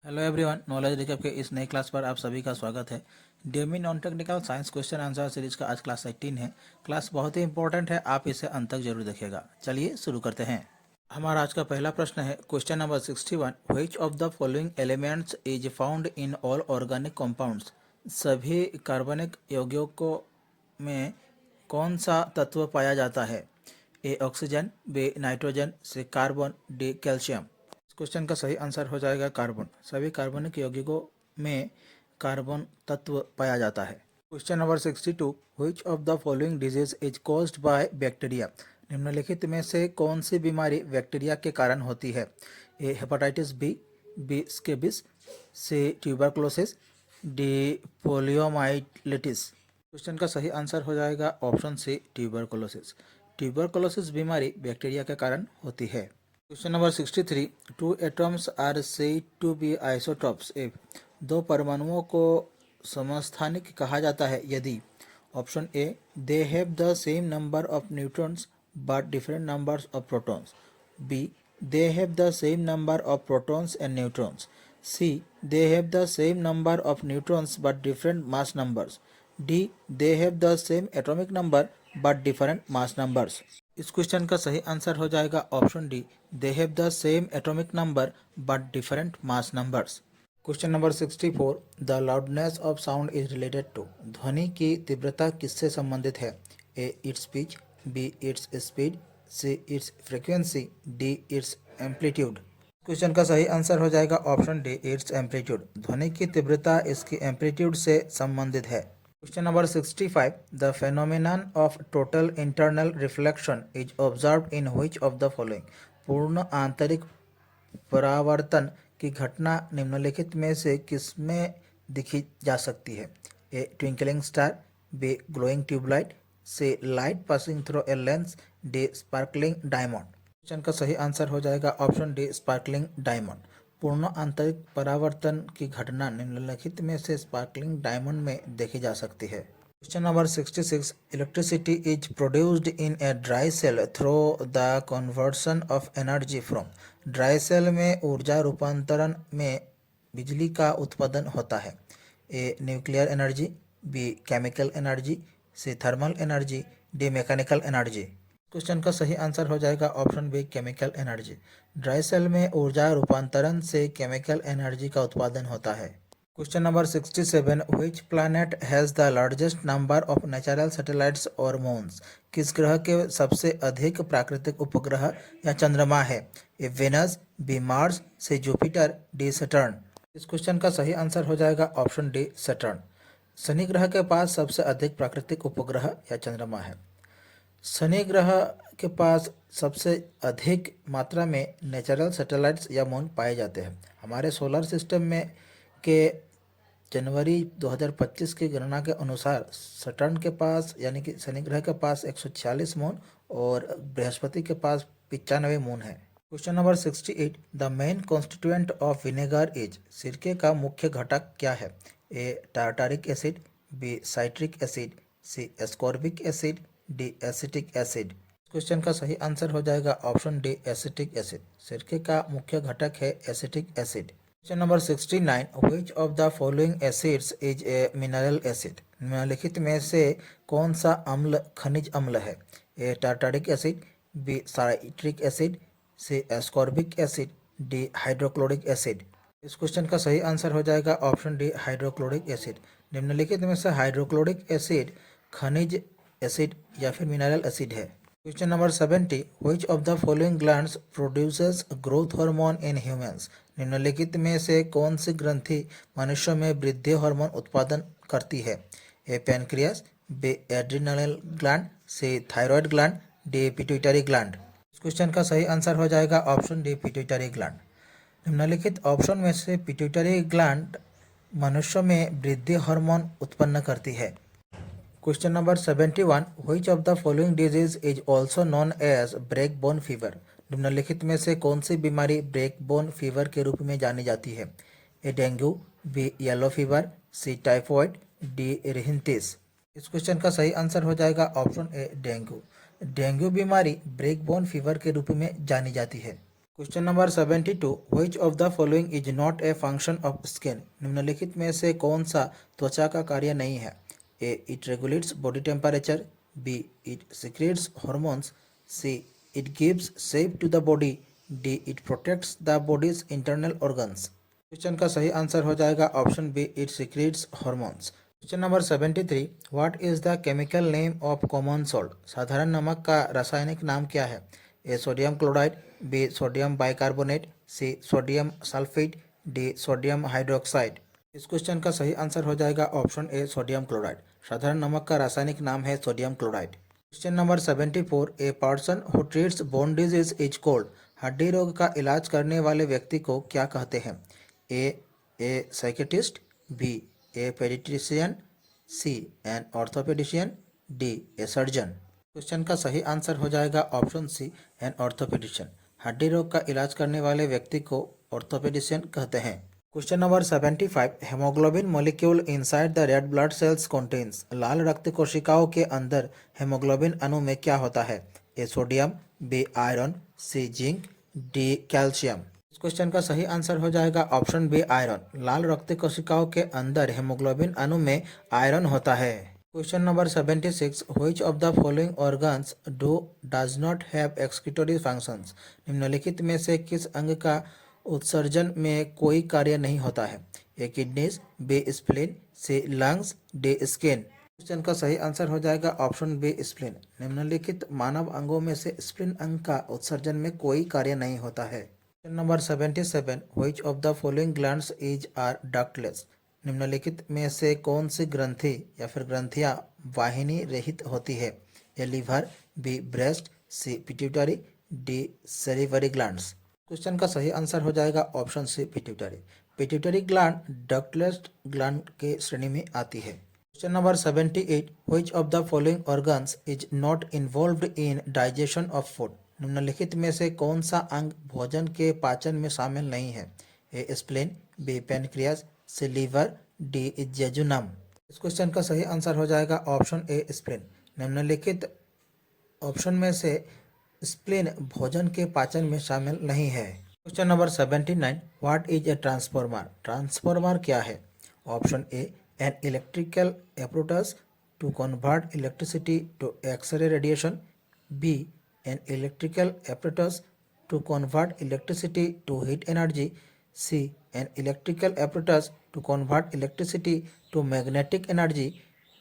Hello everyone, knowledge recap के इस नए क्लास पर आप सभी का स्वागत है। Demi non technical science question answer series का आज क्लास 18 है। क्लास बहुत ही इंपॉर्टेंट है, आप इसे अंत तक जरूर देखिएगा। चलिए शुरू करते हैं। हमारा आज का पहला प्रश्न है question number 61। Which of the following elements is found in all organic compounds. सभी कार्बनिक यौगिकों में कौन सा तत्व पाया जाता है? A oxygen, B nitrogen, C carbon, D calcium. Question का सही आंसर हो जाएगा कार्बन। सभी कार्बनिक यौगिकों में कार्बन तत्व पाया जाता है। Question number 62। Which of the following disease is caused by bacteria. निम्नलिखित में से कौन सी बीमारी बैक्टीरिया के कारण होती है? A hepatitis B, B scabies, C tuberculosis, D poliomyelitis. Question का सही आंसर हो जाएगा ऑप्शन सी ट्यूबरकुलोसिस। ट्यूबरकुलोसिस बीमारी बैक्टीरिया के कारण होती है। Question number 63। Two atoms are said to be isotopes if. दो परमाणुओं को समस्थानिक कहा जाता है यदि। Option A, they have the same number of neutrons but different numbers of protons. B, they have the same number of protons and neutrons. C, they have the same number of neutrons but different mass numbers. D, they have the same atomic number but different mass numbers. इस question का सही answer हो जाएगा option D, they have the same atomic number but different mass numbers. Question number 64। The loudness of sound is related to. ध्वनि की तीव्रता किससे संबंधित है? A its pitch, B its speed, C its frequency, D its amplitude. Question का सही answer हो जाएगा ऑप्शन डी, इट्स एम्पलीट्यूड। ध्वनि की तीव्रता इसकी एम्पलीट्यूड से संबंधित है। Question number 65। The phenomenon of total internal reflection is observed in which of the following. पूर्ण आंतरिक परावर्तन की घटना निम्नलिखित में से किसमें दिखी जा सकती है? A twinkling star, B glowing tubelight, C light passing through a lens, D sparkling diamond. Question का सही आंसर हो जाएगा ऑप्शन डी, स्पार्कलिंग डायमंड। पूर्ण आंतरिक परावर्तन की घटना निम्नलिखित में से स्पार्कलिंग डायमंड में देखी जा सकती है। Question number 66। Electricity is produced in a dry cell through the conversion of energy from. Dry cell में ऊर्जा रूपांतरण में बिजली का उत्पादन होता है। A nuclear energy, B chemical energy, C thermal energy, D mechanical energy. Question का सही आंसर हो जाएगा option B, chemical energy. Dry cell में ऊर्जा रूपांतरण से केमिकल एनर्जी का उत्पादन होता है। Question number 67। Which planet has the largest number of natural satellites और मून्स। किस ग्रह के सबसे अधिक प्राकृतिक उपग्रह या चंद्रमा है? ए वेनस, बी मार्स, सी जुपिटर, डी सैटर्न। इस क्वेश्चन का सही आंसर हो जाएगा ऑप्शन डी, सैटर्न। शनि ग्रह के पास सबसे अधिक प्राकृतिक उपग्रह या चंद्रमा है। शनि ग्रह के पास सबसे अधिक मात्रा में नेचुरल सैटेलाइट्स या मून पाए जाते हैं। हमारे सोलर सिस्टम में के जनवरी 2025 की गणना के अनुसार सैटर्न के पास यानी कि शनि ग्रह के पास 146 मून और बृहस्पति के पास 95 मून है। Question number 68। The main constituent of vinegar is. सिरके का मुख्य घटक क्या है? A tartaric acid, B citric acid, C ascorbic acid, D acetic acid. Question का सही आंसर हो जाएगा ऑप्शन डी, एसिटिक एसिड। सिरके का मुख्य घटक है acetic acid. Question number 69। Which of the following acids is a mineral acid. निम्नलिखित में से कौन सा अम्ल खनिज अम्ल है? A tartaric acid, B citric acid, C ascorbic acid, D hydrochloric acid. इस क्वेश्चन का सही आंसर हो जाएगा ऑप्शन डी, हाइड्रोक्लोरिक एसिड। निम्नलिखित में से हाइड्रोक्लोरिक एसिड खनिज एसिड या फिर मिनरल एसिड है। Question number 70। Which of the following glands produces growth hormone in humans. निम्नलिखित में से कौन सी ग्रंथि मनुष्यों में वृद्धि हार्मोन उत्पादन करती है? A pancreas, B adrenal gland, C thyroid gland, D pituitary gland. इस क्वेश्चन का सही आंसर हो जाएगा ऑप्शन डी, पिट्यूटरी ग्लैंड। निम्नलिखित ऑप्शन में से पिट्यूटरी ग्लैंड मनुष्यों में वृद्धि हार्मोन उत्पन्न करती है। Question number 71। Which of the following disease is also known as break bone fever. निम्नलिखित में से कौन सी बीमारी ब्रेक बोन फीवर के रूप में जानी जाती है? ए डेंगू, बी येलो फीवर, सी टाइफॉइड, डी रिहिंटिस। इस क्वेश्चन का सही आंसर हो जाएगा ऑप्शन ए, डेंगू। डेंगू बीमारी ब्रेक बोन फीवर के रूप में जानी जाती है। Question number 72, which of the following is not a function of skin. निम्नलिखित में से कौन सा त्वचा का कार्य नहीं है? A, it regulates body temperature, B, it secretes hormones, C, it gives shape to the body, D, it protects the body's internal organs. Question का सही आंसर हो जाएगा option B, it secretes hormones. Question number 73, what is the chemical name of common salt. साधारण नमक का रासायनिक नाम क्या है? A, sodium chloride, B, sodium bicarbonate, C, sodium sulphate, D, sodium hydroxide. इस क्वेश्चन का सही आंसर हो जाएगा ऑप्शन ए, सोडियम क्लोराइड। साधारण नमक का रासायनिक नाम है sodium chloride. Question number 74, a person who treats bone disease is cold. हड्डी रोग का इलाज करने वाले व्यक्ति को क्या कहते हैं? A psychiatrist, B, A paediatrician, C, an orthopaedician, D, a surgeon. Question का सही आंसर हो जाएगा ऑप्शन सी, एन ऑर्थोपेडिशियन। हड्डी रोग का इलाज करने वाले व्यक्ति को ऑर्थोपेडिशियन कहते हैं। Question number 75, haemoglobin molecule inside the red blood cells contains. लाल रक्त कोशिकाओं के अंदर हेमोग्लोबिन अणु में क्या होता है? A, sodium, B, iron, C, zinc, D, calcium. इस क्वेश्चन का सही आंसर हो जाएगा ऑप्शन बी, आयरन। लाल रक्त कोशिकाओं के अंदर हेमोग्लोबिन अणु में आयरन होता है। Question number 76, which of the following organs does not have एक्सक्रीटोरी functions. निम्नलिखित में से किस अंग का उत्सर्जन में कोई कार्य नहीं होता है? ए, किडनीज, बी, स्प्लीन, सी, लंग्स, डी, स्किन। क्वेश्चन का सही आंसर हो जाएगा ऑप्शन बी, स्प्लीन। निम्नलिखित मानव अंगों में से स्प्लीन अंग का उत्सर्जन में कोई कार्य नहीं होता है। Question number 77, which of the following glands is are ductless. निम्नलिखित में से कौन सी ग्रंथि या फिर ग्रंथियां वाहिनी रहित होती है? A, liver, B, breast, C, pituitary, D, salivary glands. Question का सही आंसर हो जाएगा option C, pituitary. Pituitary gland ductless gland के श्रेणी में आती है। Question number 78, which of the following organs is not involved in digestion of food. निम्नलिखित में से कौन सा अंग भोजन के पाचन में शामिल नहीं है? ए, स्प्लीन, बी, पैनक्रियास, सी, लीवर, डी, जेजुनम। इस क्वेश्चन का सही आंसर हो जाएगा ऑप्शन ए, स्प्लीन। निम्नलिखित ऑप्शन में से स्प्लीन भोजन के पाचन में शामिल नहीं है। Question number 79, what is a transformer. Transformer क्या है? Option A, an electrical apparatus to convert electricity to X-ray radiation, B, an electrical apparatus to convert electricity to heat energy, C, an electrical apparatus to convert electricity to magnetic energy,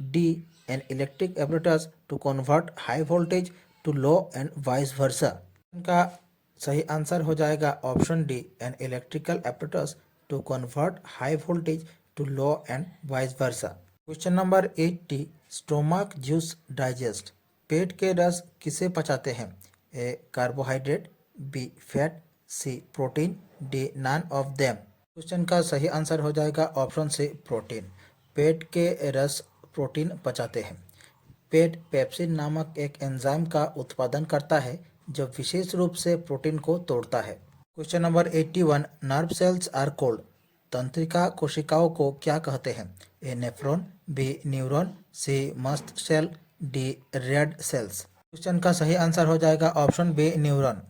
D, an electric apparatus to convert high voltage to low and vice versa. इनका सही answer हो जाएगा option D, an electrical apparatus to convert high voltage to low and vice versa. Question number 80, stomach juice digest. पेट के रस किसे पचाते हैं? A, carbohydrate, B, fat, C, protein, D, none of them. Question का सही आंसर हो जाएगा ऑप्शन सी, प्रोटीन। पेट के रस प्रोटीन पचाते हैं। पेट पेप्सिन नामक एक एंजाइम का उत्पादन करता है जो विशेष रूप से प्रोटीन को तोड़ता है। Question number 81, nerve cells are called. तंत्रिका कोशिकाओं को क्या कहते हैं? A, nephron, B, neuron, C, mast cell, D, red cells. Question का सही आंसर हो जाएगा option B, neuron.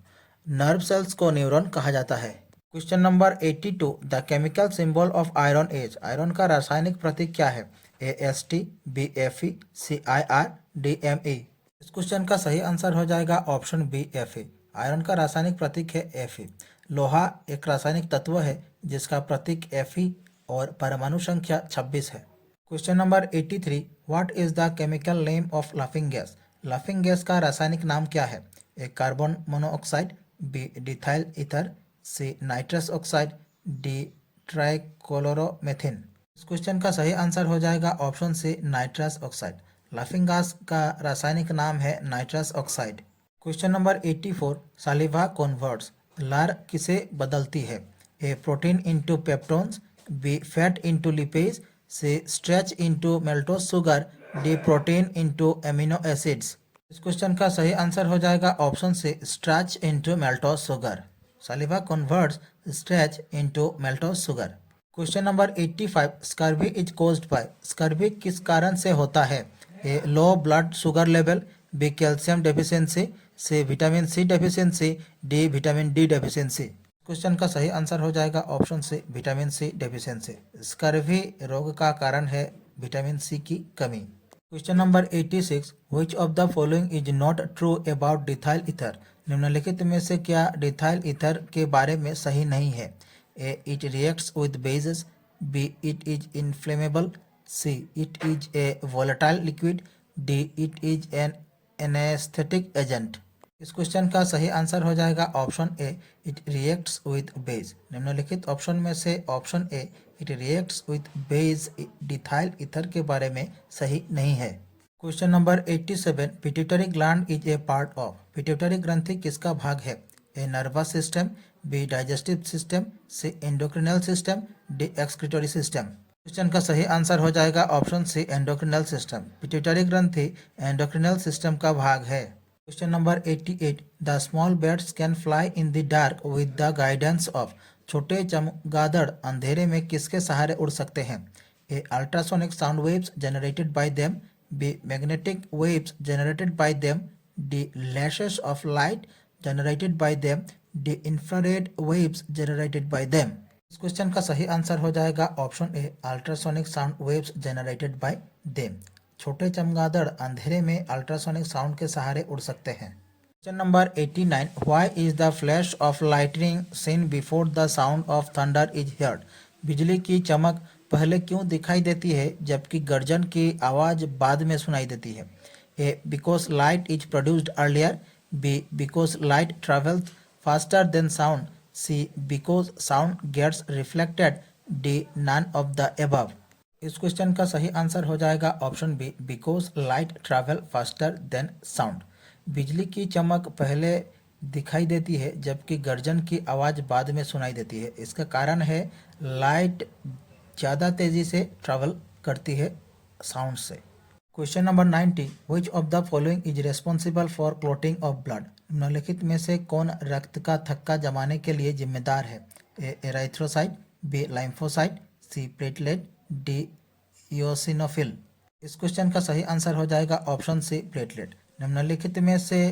Nerve cells को न्यूरॉन कहा जाता है। Question number 82, the chemical symbol of iron is. Iron का रासायनिक प्रतीक क्या है? A, St, B, Fe, C, Ir, D, Me। इस क्वेश्चन का सही आंसर हो जाएगा ऑप्शन बी, Fe। आयरन का रासायनिक प्रतीक है Fe। लोहा एक रासायनिक तत्व है जिसका प्रतीक Fe और परमाणु संख्या 26 है। Question number 83, what is the chemical name of laughing gas. Laughing gas का रासायनिक नाम क्या है? A, carbon monoxide, B, diethyl ether, C, nitrous oxide, D, trichloromethane. इस क्वेश्चन का सही आंसर हो जाएगा option C, nitrous oxide. Laughing gas का रासायनिक नाम है nitrous oxide. Question number 84, saliva converts. लार किसे बदलती है? A, protein into peptones, B, fat into lipase, C, starch into maltose sugar, D, protein into amino acids. इस क्वेश्चन का सही आंसर हो जाएगा option C, starch into maltose sugar. Saliva converts starch into maltose sugar. Question number 85, scurvy is caused by. स्कर्वी किस कारण से होता है? A, low blood sugar level, B, calcium deficiency, C vitamin C deficiency, D vitamin D deficiency. Question का सही answer हो जाएगा option C vitamin C deficiency. Scurvy रोग का कारण है विटामिन सी की कमी। Question number 86, which of the following is not true about diethyl ether. निम्नलिखित में से क्या डिथाइल ईथर के बारे में सही नहीं है? A, it reacts with bases, B, it is inflammable, C, it is a volatile liquid, D, it is an anaesthetic agent. इस क्वेश्चन का सही आंसर हो जाएगा option A, it reacts with base. निम्नलिखित ऑप्शन में से option A, it reacts with base, diethyl ether के बारे में सही नहीं है। Question number 87, pituitary gland is a part of. Pituitary ग्रंथि किसका भाग है? ए, nervous system, B, digestive system, C, endocrinal system, D, excretory system. Question का सही आंसर हो जाएगा option C endocrinal system. Pituitary ग्रंथि एंडोक्रिनल सिस्टम का भाग है। Question number 88, the small birds can fly in the dark with the guidance of. छोटे चमगादड़ अंधेरे में किसके सहारे उड़ सकते हैं? A, ultrasonic sound waves generated by them, B, magnetic waves generated by them, D, lashes of light generated by them, D, infrared waves generated by them. इस क्वेश्चन का सही आंसर हो जाएगा option A, ultrasonic sound waves generated by them. छोटे चमगादड़ अंधेरे में ultrasonic sound के सहारे उड़ सकते हैं। Question number 89, why is the flash of lightning seen before the sound of thunder is heard. बिजली की चमक पहले क्यों दिखाई देती है जबकि गर्जन की आवाज बाद में सुनाई देती है? A, because light is produced earlier, B, because light travels faster than sound, C, because sound gets reflected, D, none of the above. इस क्वेश्चन का सही आंसर हो जाएगा option B, because light travel faster than sound. बिजली की चमक पहले दिखाई देती है जबकि गर्जन की आवाज़ बाद में सुनाई देती है। इसका कारण है लाइट ज़्यादा तेज़ी से ट्रैवल करती है साउंड से। Question number 90, which of the following is responsible for clotting of blood. निम्नलिखित में से कौन रक्त का थक्का जमाने के लिए जिम्मेदार है? ए, एराइथ्रोसाइट, बी, लाइम्फोसाइट, सी, प्लेटलेट, डी, योसिनोफिल। इस क्वेश्चन का सही आंसर हो जाएगा ऑप्शन सी, प्लेटलेट। निम्नलिखित में से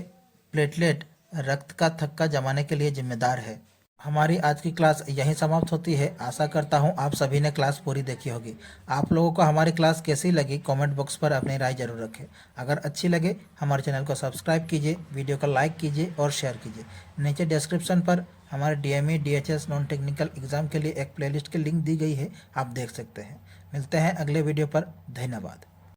प्लेटलेट रक्त का थक्का जमाने के लिए जिम्मेदार है। हमारी आज की क्लास यहीं समाप्त होती है। आशा करता हूं आप सभी ने क्लास पूरी देखी होगी। आप लोगों को हमारी क्लास कैसी लगी कमेंट बॉक्स पर अपनी राय जरूर रखें। अगर अच्छी लगे हमारे चैनल को सब्सक्राइब कीजिए, वीडियो को लाइक कीजिए और शेयर कीजिए। नीचे डिस्क्रिप्शन पर हमारे DME DHS non technical exam के लिए एक प्लेलिस्ट की लिंक दी गई है, आप देख सकते हैं। मिलते हैं अगले वीडियो पर। धन्यवाद।